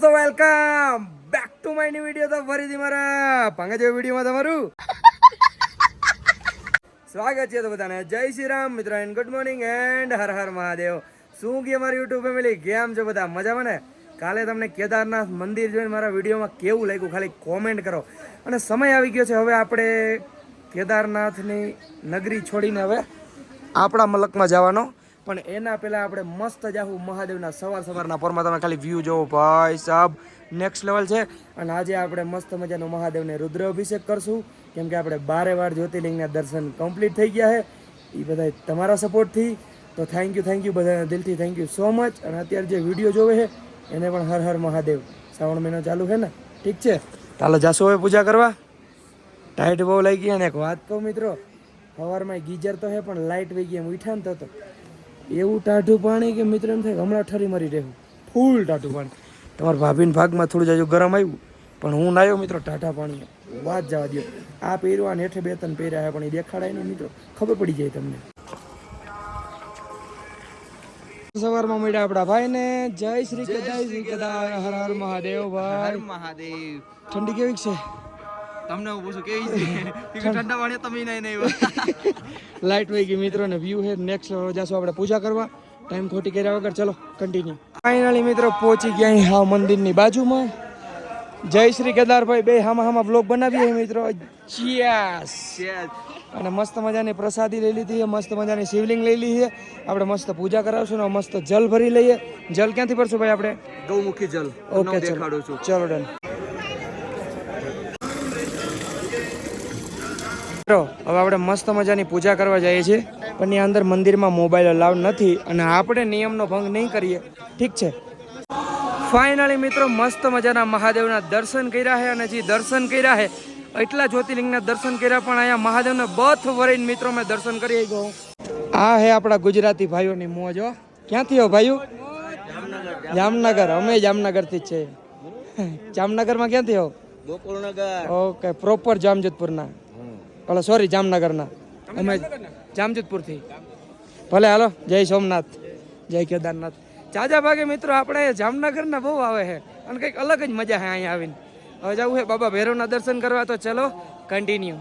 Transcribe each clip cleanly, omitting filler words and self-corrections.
દોસ્તો welcome back to my new video. તો ફરીથી મારા પાંગા જેવા વિડીયોમાં તમારું સ્વાગત છે. તો બધાને જય શ્રી રામ મિત્રો, and good morning and Har Har Mahadev. શું કે મારી યુટ્યુબ ફેમિલી, કેમ છો બધા? મજામાં ને? કાલે તમને કેદારનાથ મંદિર જોઈને મારા વિડીયોમાં કેવું લાગ્યું ખાલી કોમેન્ટ કરો. અને સમય આવી ગયો છે હવે આપણે કેદારનાથની નગરી છોડીને હવે આપણા મલકમાં જવાનો. પણ એના પહેલાં આપણે મસ્ત જાહું મહાદેવના સવારના પોરમાં. તમે ખાલી વ્યૂ જોવો ભાઈ સાહેબ, નેક્સ્ટ લેવલ છે. અને આજે આપણે મસ્ત મજાનો મહાદેવને રુદ્ર અભિષેક કરશું, કેમ કે આપણે 12 વાર જ્યોતિર્લિંગના દર્શન કમ્પ્લીટ થઈ ગયા છે. એ બધા તમારા સપોર્ટથી. તો થેન્ક યુ બધાને દિલથી થેન્ક યુ સો મચ. અને અત્યારે જે વિડીયો જોવે છે એને પણ હર હર મહાદેવ. શ્રાવણ મહિનો ચાલુ છે ને, ઠીક છે? ચાલો જાશો હવે પૂજા કરવા. ટાઈટ બહુ લાગી ગઈ. અને એક વાત કહું મિત્રો, સવારમાં ગીઝર તો છે પણ લાઇટ વહી ગઈ. એમ ઉઠા ને તો એવું ટાઢું પાણી કે મિત્રો એમ થાય કે હમણાં ઠરી મરી રહેવું. ફૂલ ટાઢું પાણી. તમારા ભાભીના ભાગમાં થોડું જાજુ ગરમ આવ્યું, પણ હું નાયો મિત્રો ટાઢા પાણી. વાત જવા દો. આ પહેરવા ને હેઠે 2-3 પહેર્યા છે, પણ એ દેખાડાય નહીં મિત્રો, ખબર પડી જાય તમને. સવારમાં મળ્યા આપણા ભાઈને. જય શ્રી કેદાર, હર હર મહાદેવ. ભાઈ મહાદેવ, ઠંડી કેવી છે? તમને હું પૂછું કેવી છે? ઠંડા પાણી તમે નહીં લાઇટ વહી ગઈ મિત્રો ને વ્યૂ છે નેક્સ્ટ લેવલ. જાશું આપણે પૂજા કરવા, ટાઈમ ખોટી કર્યા વગર. ચલો કન્ટિન્યુ. ફાઇનલી મિત્રો પહોંચી ગયા અહીં હા મંદિરની બાજુમાં. જય શ્રી કેદારભાઈ બે હામાં બ્લોગ બનાવીએ મિત્રો. ચીયસ. અને મસ્ત મજાની પ્રસાદી લઈ લીધી છે, મસ્ત મજાની શિવલિંગ લઈ લીધી છે. આપણે મસ્ત પૂજા કરાવશું ને મસ્ત જલ ભરી લઈએ. જલ ક્યાંથી ભરશું ભાઈ આપણે? ગૌમુખી જલ. ઓકે દેખાડું છું. ચલો ડન. હવે આપણે મસ્ત મજાની પૂજા કરવા જઈએ છીએ, પણ ત્યાં અંદર મંદિરમાં મોબાઈલ અલાઉડ નથી અને આપણે નિયમનો ભંગ નહીં કરીએ, ઠીક છે? ફાઇનલી મિત્રો મસ્ત મજાના મહાદેવના દર્શન કર્યા છે. અને જે દર્શન કર્યા છે એટલા જ્યોતિર્લિંગના દર્શન કર્યા, પણ અહીંયા મહાદેવને બથ વરીને મિત્રો મેં દર્શન કરી ગયો. આ હે આપણા ગુજરાતી ભાઈઓની મોજ. હો, ક્યાંથી હો ભાઈઓ? જામનગર. અમે જામનગરથી જ છે. જામનગરમાં ક્યાંથી હો? ગોકુળનગર. ઓકે, પ્રોપર જામજોધપુરના. સોરી, જામનગરના. અમે જામજોધપુરથી. ભલે હાલો. જય સોમનાથ, જય કેદારનાથ. ચાજા ભાગે મિત્રો આપણે જામનગરના બહુ આવે છે અને કંઈક અલગ જ મજા છે અહીંયા આવીને. હવે જવું છે બાબા ભૈરવના દર્શન કરવા. તો ચલો કન્ટિન્યુ.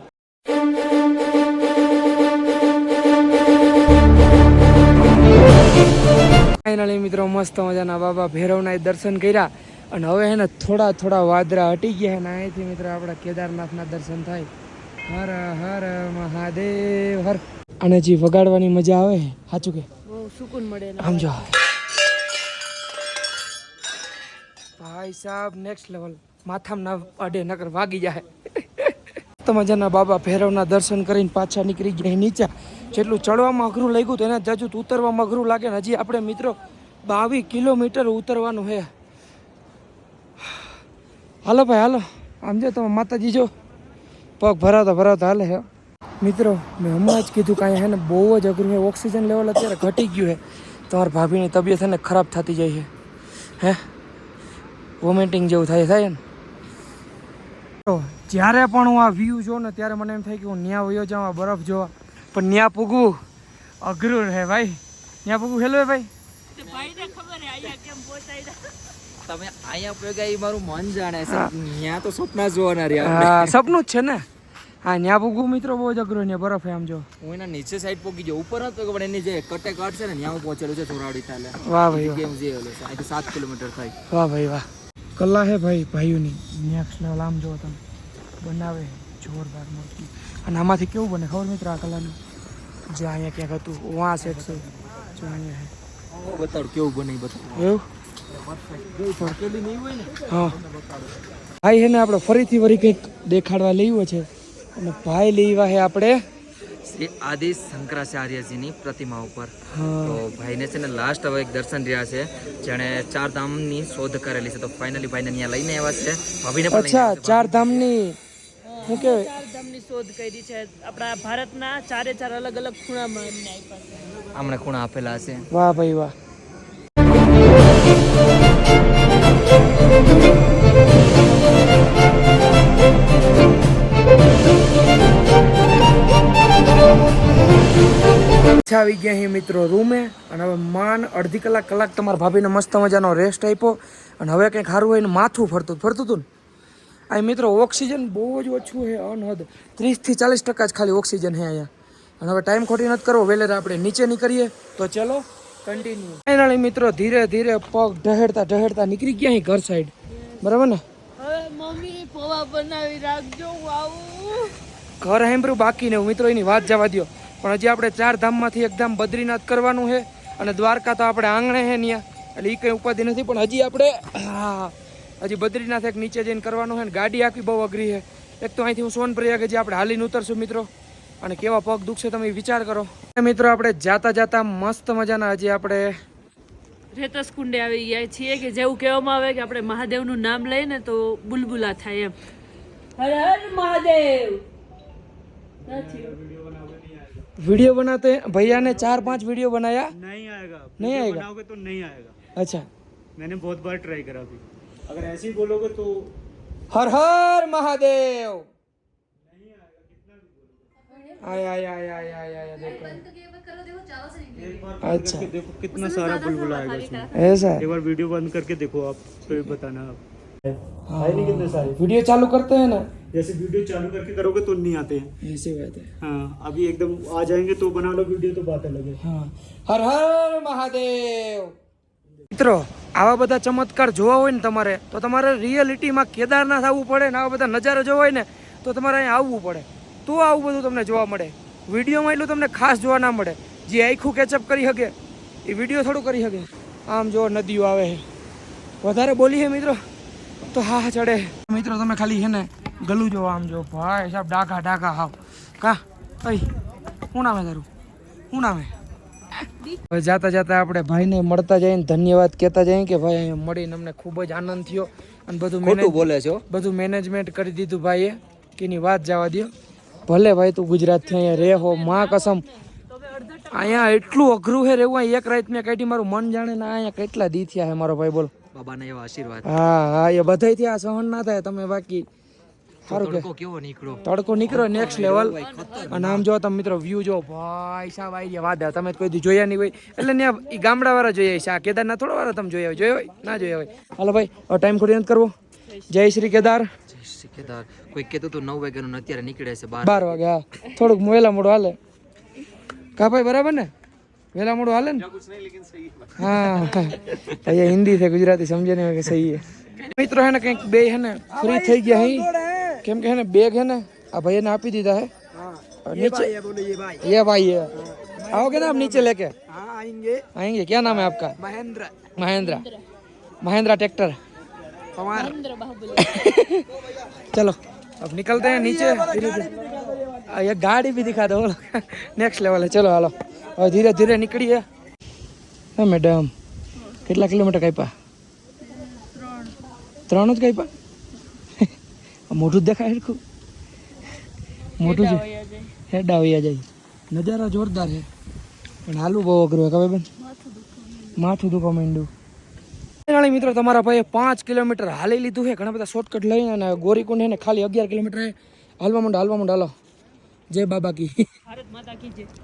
ફાઇનલી મિત્રો મસ્ત મજાના બાબા ભૈરવના દર્શન કર્યા. અને હવે છે ને થોડા વાદળા હટી ગયા છે ને અહીંથી મિત્રો આપણા કેદારનાથના દર્શન થાય. હર હર મહાદેવ હર. અને જે વગાડવાની મજા આવે સાચું કે બહુ સુકૂન મળે. આમ જો ભાઈ સાહેબ નેક્સ્ટ લેવલ. માથામાં ના અડે નકર વાગી જાય. તો મજાના બાબા ભૈરવના દર્શન કરીને પાછા નીકળી ગયા નીચે. જેટલું ચડવામાં અઘરું લાગ્યું તો એના જજુ ઉતરવામાં અઘરું લાગે ને. હજી આપણે મિત્રો 22 કિલોમીટર ઉતરવાનું છે. હાલો ભાઈ હાલો. આમ જો તમે માતાજી જો પગ ભરાતા હાલે છે મિત્રો. મેં હમણાં જ કીધું કે અહીંયા હે ને બહુ જ અઘરું છે. ઓક્સિજન લેવલ અત્યારે ઘટી ગયું છે. તમારા ભાભીની તબિયત છે ને ખરાબ થતી જાય છે. હે વોમિટિંગ જેવું થાય ને. તો જ્યારે પણ હું આ વ્યૂ જોઉં ને ત્યારે મને એમ થાય કે હું ન્યા વયો જાઉં આ બરફ જોવા. પણ ન્યા પૂગવું અઘરું રહે ભાઈ. ન્યા પૂગવું હેલો ભાઈ. તમે અહીંયા ભેગા એ મારું મન જાણે છે. ત્યાં તો સપના જોવાના રહ્યા. હા, સપનું જ છે ને. હા, ન્યા પૂગવું મિત્રો બહુ જ અઘરું ને બરફ આમ જો. હું એના નીચે સાઈડ પોકી ગયો. ઉપર હતો પણ એની જે કટે કટ છે ને ત્યાં હું પહોંચેલું છે ચોરાડી થાલે. વાહ ભાઈ કેમ જે ઓલો છે અહીંથી 7 કિલોમીટર થાય. વાહ ભાઈ વાહ. કલા હે ભાઈ ભાઈઓની નેક્સ્ટ લેવલ. આમ જો તમે બનાવે જોરદાર મૂર્તિ. અને આમાંથી કેવું બને ખબર મિત્રો આ કલાનું? જે અહીંયા ક્યાંક હતું વાં સેટ છે જો અહીંયા હે. બતાડ કેવું બને બતાડ. એવું હા ભાઈ હે ને આપણે ફરીથી વળી કંઈક દેખાડવા લેવું છે. અને ભાઈ લેવા છે આપણે શ્રી આદિ શંકરાચાર્યજીની પ્રતિમા ઉપર. હા તો ભાઈને છે ને લાસ્ટ હવે એક દર્શન રહ્યા છે, જેણે 4 ધામની શોધ કરેલી છે. તો ફાઇનલી ભાઈને અહીંયા લઈને આવ્યા છે. ભાભીને પણ અચ્છા 4 ધામની શું કહેવાય? 4 ધામની શોધ કરી છે. આપણા ભારતના 4 અલગ અલગ ખૂણામાં એમને આપ્યા છે. આમણે ખૂણા આપેલા છે. વાહ ભાઈ વાહ. આવી ગયા અહીં મિત્રો રૂમે. અને હવે માન અડધી કલાક તમારા ભાભીને મસ્ત મજાનો રેસ્ટ આપ્યો. અને હવે કંઈક સારું હોય ને માથું ફરતું હતું ને. અહીં મિત્રો ઓક્સિજન બહુ જ ઓછું છે, અનહદ 30 થી 40% જ ખાલી ઓક્સિજન છે અહીંયા. અને હવે ટાઈમ ખોટી નથી કરવો, વહેલા આપણે નીચે નીકળીએ. તો ચલો કન્ટિન્યુ. ફાઇનલી મિત્રો ધીરે ધીરે પગ ઢહેડતા નીકળી ગયા અહીં ઘર સાઈડ, બરાબર ને. હવે મમ્મી પૌવા બનાવી રાખજો, આવું ઘર હેમ્બ્રું બાકી ને મિત્રો એની વાત જવા દો. પણ હજી આપણે 4 ધામમાંથી એકદમ બદ્રીનાથ કરવાનું છે અને દ્વારકા તો આપણે આંગણે છે ત્યાં, એટલે એ કંઈ ઉપાધિ નથી. પણ હજી આપણે હજી બદ્રીનાથ એક નીચે જઈને કરવાનું છે ને ગાડી આખી બહુ અઘરી છે. એક તો અહીંથી હું સોનપ્રયાગ હજી આપણે હાલીને ઉતરશું મિત્રો, અને કેવા પગ દુખશે તમે વિચાર કરો. મિત્રો આપણે જાતા મસ્ત મજાના હજી આપણે રેતસ કુંડે આવી ગયા છીએ, કે જેવું કહેવામાં આવે કે આપણે મહાદેવનું નામ લઈને તો બુલબુલા થાય એમ. હર હર મહાદેવ. वीडियो बनाते हैं भैया ने 4-5 वीडियो बनाया, नहीं आएगा। नहीं आएगा? बनाओगे तो नहीं आएगा। अच्छा मैंने बहुत बार ट्राई करा अभी। अगर ऐसे ही बोलोगे तो हर हर महादेव. आय आय आय आय आय आय देखो. एक बार बंद अच्छा. करके देखो कितना सारा बुलबुला आएगा उसमें। ऐसा है. एक बार वीडियो बंद करके देखो आप, तो ये बताना आप। है नहीं कितने सारे। वीडियो चालू करते हैं ना, जैसे वीडियो चालू करके करोगे तो नहीं आते हैं। ऐसी बात है. हाँ, अभी एकदम आ जाएंगे तो बना लो वीडियो तो बात अलग है। હા હર હર મહાદેવ. મિત્રો આવા બધા ચમત્કાર જોવા હોય ને તમારે, તો તમારે રિયાલિટીમાં કેદારનાથ આવવું પડે ને આવા બધા નજારા જોવા હોય ને તો તમારે અહીંયા આવવું પડે, તો આવું બધું તમને જોવા મળે. વિડીયોમાં એટલું તમને ખાસ જોવા ના મળે. જે આખું કેચઅપ કરી શકે એ વિડીયો થોડું કરી શકે. આમ જો નદીઓ આવે છે, વધારે બોલી છે મિત્રો તો હા ચડે. મિત્રો તમે ખાલી છે ને ગલું જો, આમ જો ભાઈ સાહેબ ડાકા હાવ કા કઈ શું નામે તારું, શું નામે? હવે જાતા આપણે ભાઈને મળતા જઈએ ને ધન્યવાદ કહેતા જઈએ કે ભાઈ અહીંયા મળીને અમને ખૂબ જ આનંદ થયો અને બધું મેનેજમેન્ટ કરી દીધું ભાઈએ, કે એની વાત જવા દો. ભલે ભાઈ તું ગુજરાતથી અહીંયા રહે હો, માં કસમ અહીંયા એટલું અઘરું છે રહેવું. એક રાત મેં કાઢી મારું મન જાણે ને અહીંયા કેટલા દી થયા છે મારો ભાઈ, બોલ. બાબાના એવા આશીર્વાદ. હા એ બધાયથી આ સહન ના થાય. તમે બાકી સારું કે કેવો નીકળો, તડકો નીકળ્યો નેક્સ્ટ લેવલ. અને આમ જો તમે મિત્રો વ્યૂ જો ભાઈ સાહેબ આવી ગયા વાદળ, તમે કોઈ દી જોયા નહીં હોય એટલે ત્યાં એ ગામડા વાળા જોઈએ છે. આ કેદારના થોડા વાળા તમે જોયા હોય ના જોયા હોય. હાલો ભાઈ હવે ટાઈમ ખોટી નથી કરવો. જય શ્રી કેદાર. કેદાર કોઈ કહેતું હતું 9 વાગ્યાનું અત્યારે નીકળે છે 12 વાગે. હા થોડુંક વહેલા મોડું હાલે કા ભાઈ, બરાબર ને? વહેલા મોડું હાલે ને? હા અહીંયા હિન્દી છે, ગુજરાતી સમજે નહીં કે સહી છે. મિત્રો હે ને કંઈક બે હે ને ફ્રી થઈ ગયા હી, કેમ કે હે ને બેગ હે ને આ ભાઈને આપી દીધા હે नीचे। ये भाई है, आओगे ना आप नीचे लेके? हाँ आएंगे। आएंगे। क्या नाम है आपका? महेंद्र। महेंद्र, महेंद्र ट्रैक्टर। चलो अब निकलते हैं नीचे धीरे धीरे। ये गाड़ी भी दिखा दो, नेक्स्ट लेवल है। चलो हालो और धीरे धीरे निकलिए। हाँ मैडम કેટલા કિલોમીટર કાપ્યા? 3 જ કાપ્યા? મોઢું દેખાય હરખું? મોઢું છે હેડા વયા જાય. નજારા જોરદાર છે પણ હાલું બહુ અઘરું છે. ખબર બેન માથું દુખવા માંડ્યું. મિત્રો તમારા ભાઈએ 5 કિલોમીટર હાલી લીધું છે. ઘણા બધા શોર્ટકટ લઈને અને ગોરીકુંડ ને ખાલી 11 કિલોમીટર હાલવા માંડો હાલો. જય બાબા કી,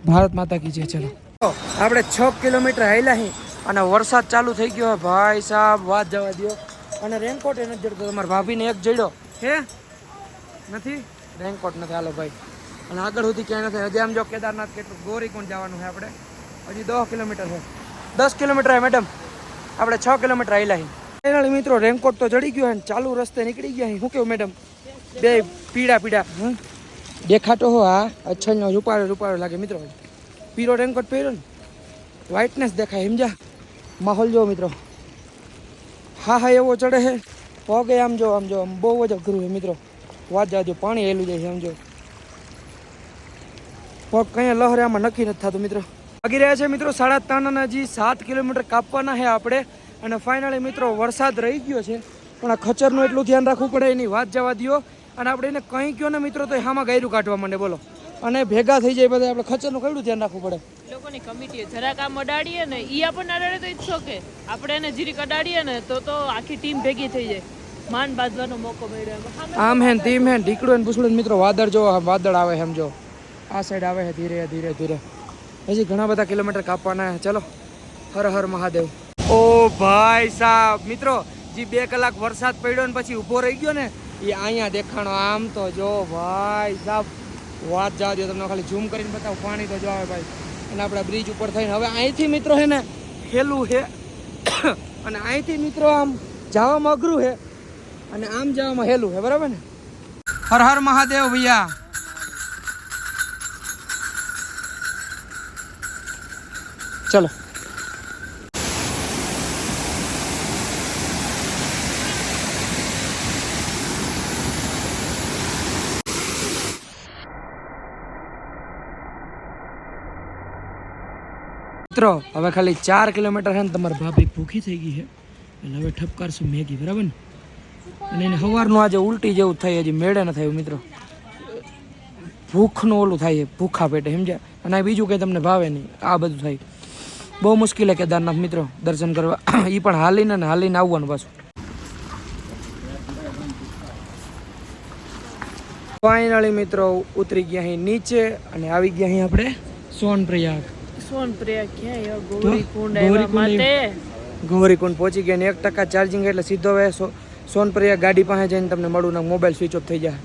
ભારત માતા કી જય. ચલો આપણે 6 કિલોમીટર હાલ્યા હી અને વરસાદ ચાલુ થઈ ગયો હે ભાઈ સાહેબ, વાત જવા દો. અને રેનકોટ એ નથી જડતો. તમારા ભાભીને એક જડ્યો હે નથી, રેનકોટ નથી. હાલો ભાઈ અને આગળ સુધી ક્યાંય નથી. હજી આમ જો કેદારનાથ કેટલું ગોરીકુંડ જવાનું છે આપણે. હજી 10 કિલોમીટર છે. 10 કિલોમીટર હે મેડમ, આપણે 6 કિલોમીટર આવેલા હી. ફાઇનલી મિત્રો રેનકોટ તો ચડી ગયો હે, ચાલુ રસ્તે નીકળી ગયા હી. શું કેવું મેડમ? બે પીડા દેખાતો હો. હા અચ્છા રૂપાળો લાગે મિત્રો. પીરો રેનકોટ પહેર્યો ને, વ્હાઇટનેસ દેખાય. સમજા માહોલ જો મિત્રો. હા એવો ચડે છે પગે. આમ જો બહુ જ અઘરું છે મિત્રો. વાત જાજો, પાણી હેલું જાય છે. સમજો પગ કઈ લહરે આમાં નક્કી નથી થતું મિત્રો. વાગી રહ્યા છે મિત્રો 3:30 અને હજી 7 કિલોમીટર કાપવાના છે આપણે. અને ફાઇનલી મિત્રો વરસાદ રહી ગયો છે પણ આ ખચરનું એટલું ધ્યાન રાખવું પડે, એની વાત જવા દો. અને આપણે એને કંઈ કહો ને મિત્રો તો હામાં ગાયરું કાઢવા માંડે બોલો. અને ભેગા થઈ જાય બધા. આપણે ખચરનું કેટલું ધ્યાન રાખવું પડે. લોકોની કમિટી જરાક આમ અડાડીએ ને, ઈ આપણને અડાડે તો ઇટ્સ ઓકે. આપણે એને જીરીક અડાડીએ ને તો આખી ટીમ ભેગી થઈ જાય. માન બાંધવાનો મોકો મળ્યો. આમ હે ટીમ હે ઢીકડું ને પૂછડું મિત્રો. વાદળ જો વાદળ આવે છે સમજો. આ સાઈડ આવે છે ધીરે ધીરે. હજી ઘણા બધા કિલોમીટર કાપવાના છે. ચલો હર હર મહાદેવ. ઓ ભાઈ સાહેબ મિત્રો જે 2 કલાક વરસાદ પડ્યો ને પછી ઊભો રહી ગયો ને એ અહીંયા દેખાણો. આમ તો જો ભાઈ સાહેબ વાત જવા દો, તમને ખાલી ઝૂમ કરીને બતાવું. પાણી તો જો આવે ભાઈ. અને આપણા બ્રિજ ઉપર થઈને હવે અહીંથી મિત્રો છે ને હેલું છે અને અહીંથી મિત્રો આમ જવામાં અઘરું છે અને આમ જવામાં હેલું છે, બરાબર ને? હર હર મહાદેવ ભૈયા. ચલો મિત્રો હવે ખાલી 4 કિલોમીટર છે ને તમારી ભાભી ભૂખી થઈ ગઈ છે એટલે હવે ઠપકારશું મેગી, બરાબર ને? અને એને સવારનું આજે ઉલટી જેવું થાય, હજી મેળે ન થયું મિત્રો. ભૂખનું ઓલું થાય છે, ભૂખા પેટે, સમજ્યા? અને આ બીજું કંઈ તમને ભાવે નહીં, આ બધું થાય. બહુ મુશ્કેલ છે કેદારનાથ મિત્રો દર્શન કરવા, એ પણ હાલીને આવવાનું પાછું. ફાઇનલી મિત્રો ઉતરી ગયા અહીં નીચે અને આવી ગયા અહીં આપણે સોનપ્રયાગ. સોનપ્રયાગ ક્યાં ગૌરીકુંડ આવ્યા માટે ગૌરીકુંડ પહોંચી ગયા ને 1% ચાર્જિંગ એટલે સીધો હવે સોનપ્રયાગ ગાડી પાસે જઈને તમને મળું ને મોબાઈલ સ્વિચ ઓફ થઈ જાય.